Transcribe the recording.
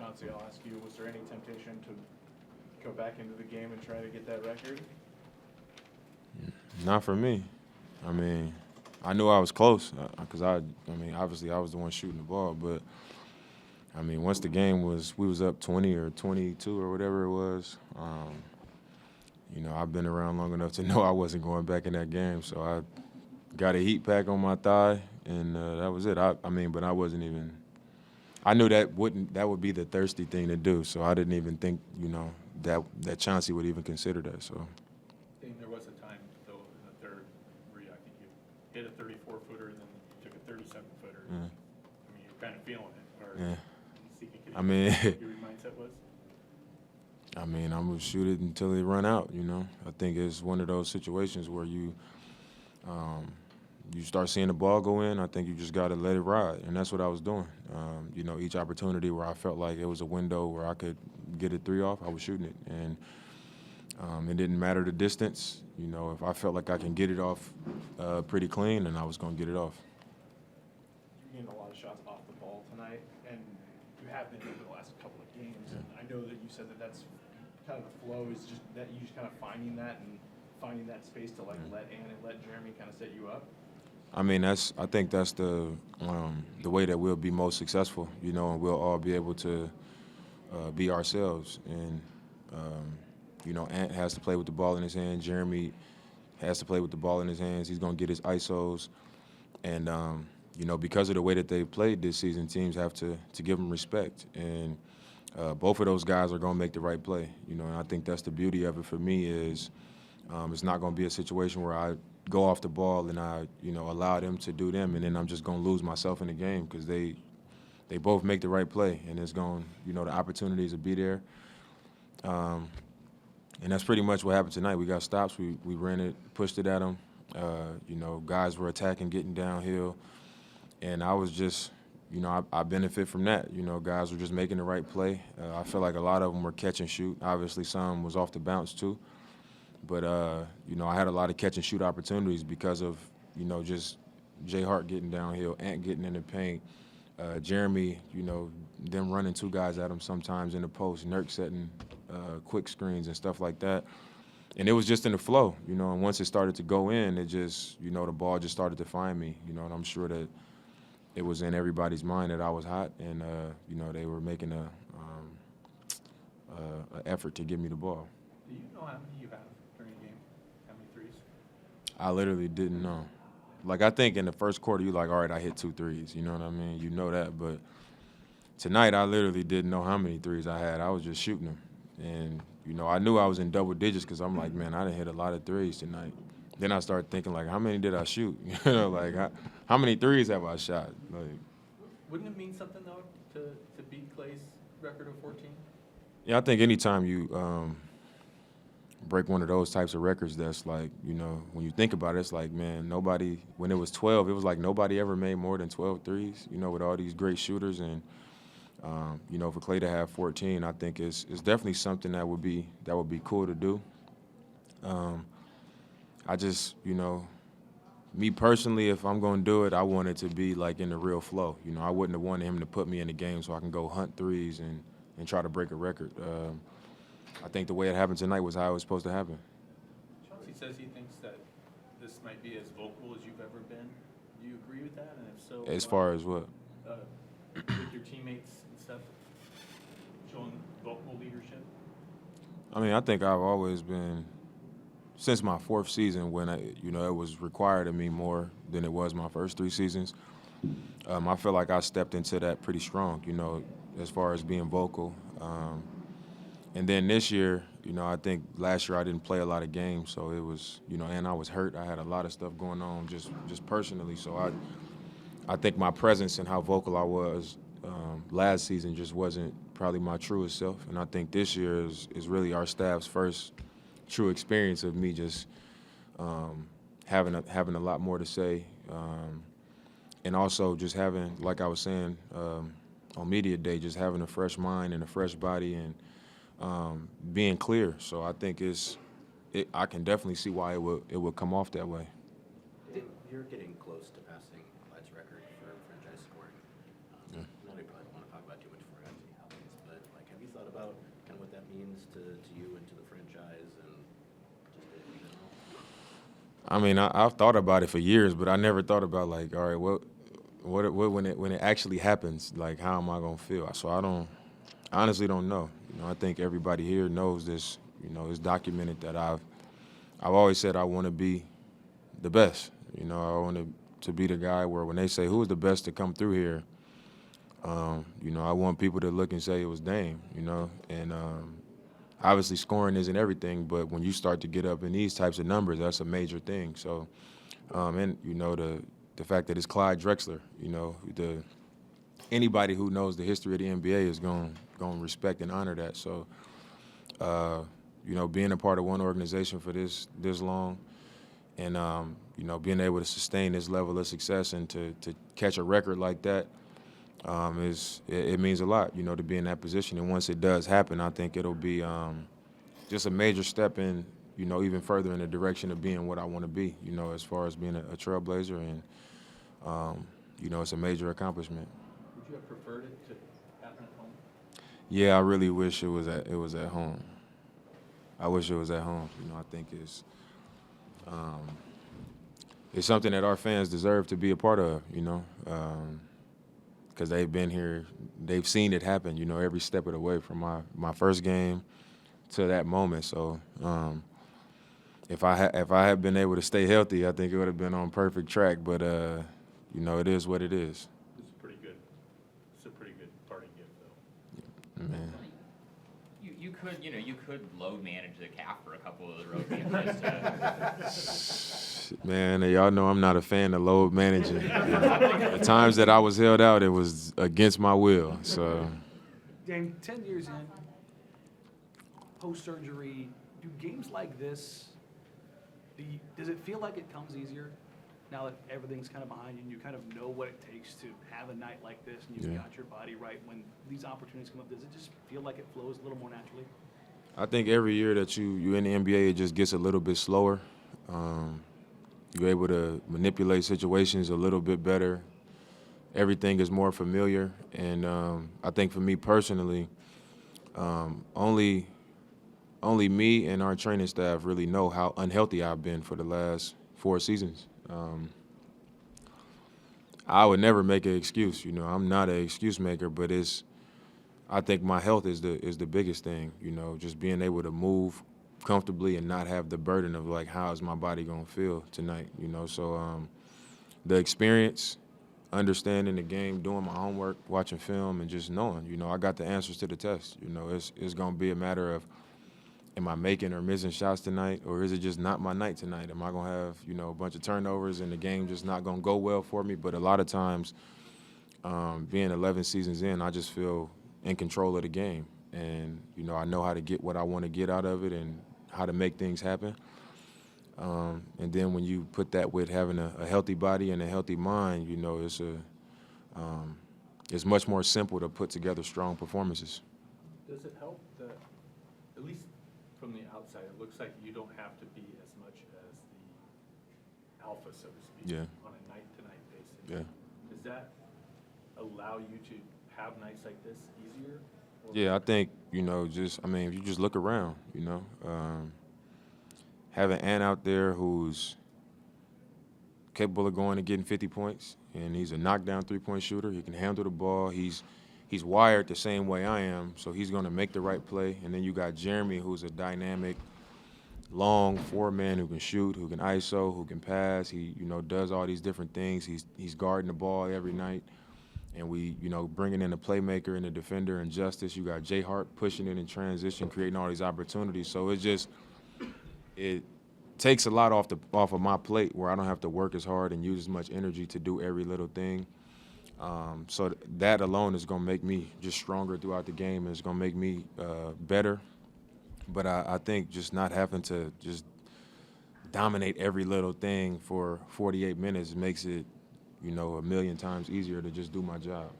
Chauncey, I'll ask you, was there any temptation to go back into the game and try to get that record? Not for me. I mean, I knew I was close because obviously I was the one shooting the ball. But, I mean, once the game we was up 20 or 22 or whatever it was, I've been around long enough to know I wasn't going back in that game. So I got a heat pack on my thigh, and that was it. But I wasn't even – I knew that would be the thirsty thing to do. So I didn't even think, that Chauncey would even consider that. So. There was a time, though, in the third where I think you hit a 34-footer and then took a 37-footer. Yeah. I mean, you're kind of feeling it. Or Yeah. Seeking I mean, your mindset was? I mean, I'm going to shoot it until it run out, I think it's one of those situations where you start seeing the ball go in. I think you just got to let it ride, and that's what I was doing. Each opportunity where I felt like it was a window where I could get a three off, I was shooting it. And it didn't matter the distance. If I felt like I can get it off pretty clean, then I was going to get it off. You're getting a lot of shots off the ball tonight, and you have been over the last couple of games. Yeah. And I know that you said that that's kind of the flow is just that you just kind of finding that space to let Ann and let Jeremy kind of set you up. I mean, I think that's the way that we'll be most successful, and we'll all be able to be ourselves. And Ant has to play with the ball in his hand. Jeremy has to play with the ball in his hands. He's going to get his ISOs. And, because of the way that they've played this season, teams have to give them respect. And both of those guys are going to make the right play. And I think that's the beauty of it for me is it's not going to be a situation where I go off the ball and I, allow them to do them, and then I'm just going to lose myself in the game because they both make the right play, and it's going, the opportunities will be there. And that's pretty much what happened tonight. We got stops. We ran it, pushed it at them. Guys were attacking, getting downhill. And I was just, I benefit from that. Guys were just making the right play. I feel like a lot of them were catch and shoot. Obviously, some was off the bounce too. But, I had a lot of catch and shoot opportunities because of, just Jay Hart getting downhill, Ant getting in the paint, Jeremy, them running two guys at him sometimes in the post, Nurk setting quick screens and stuff like that. And it was just in the flow, and once it started to go in, it just, the ball just started to find me, and I'm sure that it was in everybody's mind that I was hot, and, they were making an effort to give me the ball. Do you know how many you have during a game? How many threes? I literally didn't know. Like, I think in the first quarter, you're like, all right, I hit 2 threes. You know what I mean? You know that. But tonight, I literally didn't know how many threes I had. I was just shooting them. And, I knew I was in double digits because I'm like, man, I done hit a lot of threes tonight. Then I started thinking, like, how many did I shoot? Like, how many threes have I shot? Like, wouldn't it mean something, though, to beat Clay's record of 14? Yeah, I think anytime you break one of those types of records, that's like, when you think about it, it's like, man, nobody, when it was 12, it was like nobody ever made more than 12 threes, with all these great shooters. And, for Clay to have 14, I think it's definitely something that would be cool to do. I just, me personally, if I'm going to do it, I want it to be like in the real flow. I wouldn't have wanted him to put me in the game so I can go hunt threes and try to break a record. I think the way it happened tonight was how it was supposed to happen. Chauncey says he thinks that this might be as vocal as you've ever been. Do you agree with that? And if so, As far as what? With your teammates and stuff, showing vocal leadership? I mean, I think I've always been, since my 4th season when it was required of me more than it was my first 3 seasons, I feel like I stepped into that pretty strong, as far as being vocal. And then this year, I think last year I didn't play a lot of games, so it was, and I was hurt. I had a lot of stuff going on just personally. So I think my presence and how vocal I was last season just wasn't probably my truest self. And I think this year is really our staff's first true experience of me just having a lot more to say, and also just having, like I was saying on media day, just having a fresh mind and a fresh body and being clear. So I think I can definitely see why it would come off that way. You're getting close to passing Led's record for franchise scoring. I know you probably don't want to talk about too much for FT Holidays, but about kind of what that means to you and to the franchise and just in general? I mean, I've thought about it for years, but I never thought about like, all right, what when it actually happens, like how am I gonna feel? So I honestly don't know. You know, I think everybody here knows this. You know, it's documented that I've always said I want to be the best. You know, I want to be the guy where when they say who's the best to come through here, you know, I want people to look and say it was Dame. You know, and obviously scoring isn't everything, but when you start to get up in these types of numbers, that's a major thing. So, and you know the fact that it's Clyde Drexler. You know, anybody who knows the history of the NBA is going to respect and honor that. So, you know, being a part of one organization for this long, and you know, being able to sustain this level of success and to catch a record like that, it means a lot. You know, to be in that position. And once it does happen, I think it'll be just a major step in, you know, even further in the direction of being what I want to be. You know, as far as being a trailblazer, and you know, it's a major accomplishment. Would you have preferred it to happen at home? Yeah, I really wish it was at home. I wish it was at home. You know, I think it's something that our fans deserve to be a part of. You know, because they've been here, they've seen it happen. You know, every step of the way from my first game to that moment. So if I had been able to stay healthy, I think it would have been on perfect track. But you know, it is what it is. It's pretty good. It's a pretty good parting gift, though. Man. You could load manage the cap for a couple of the road games. Just to, Man, y'all know I'm not a fan of load managing. The times that I was held out, it was against my will. So, Dame, 10 years in, post-surgery, do games like this, does it feel like it comes easier now that everything's kind of behind you and you kind of know what it takes to have a night like this and you've got your body right? When these opportunities come up, does it just feel like it flows a little more naturally? I think every year that you're in the NBA, it just gets a little bit slower. You're able to manipulate situations a little bit better. Everything is more familiar, and I think for me personally, only me and our training staff really know how unhealthy I've been for the last 4 seasons. I would never make an excuse. You know, I'm not an excuse maker, but I think my health is the biggest thing. You know, just being able to move comfortably and not have the burden of like, how is my body gonna feel tonight? You know, so the experience, understanding the game, doing my homework, watching film, and just knowing, you know, I got the answers to the test. You know, it's gonna be a matter of, am I making or missing shots tonight, or is it just not my night tonight? Am I gonna have, you know, a bunch of turnovers and the game just not gonna go well for me? But a lot of times, being 11 seasons in, I just feel in control of the game, and you know, I know how to get what I want to get out of it and how to make things happen. And then when you put that with having a healthy body and a healthy mind, you know, it's much more simple to put together strong performances. Does it help that, at least from the outside, it looks like you don't have to be as much as the alpha, so to speak, Yeah. on a night-to-night basis? Yeah. Does that allow you to have nights like this easier? Or Yeah, I think, you know, if you just look around, you know, having Ant out there who's capable of going and getting 50 points, and he's a knockdown three-point shooter. He can handle the ball. He's wired the same way I am, so he's going to make the right play. And then you got Jeremy, who's a dynamic, long four-man who can shoot, who can ISO, who can pass. He, you know, does all these different things. He's guarding the ball every night. And we, you know, bringing in a playmaker and a defender and Justice. You got Jay Hart pushing it in transition, creating all these opportunities. So it takes a lot off of my plate where I don't have to work as hard and use as much energy to do every little thing. So that alone is going to make me just stronger throughout the game, and it's going to make me better. But I think just not having to just dominate every little thing for 48 minutes makes it, you know, a million times easier to just do my job.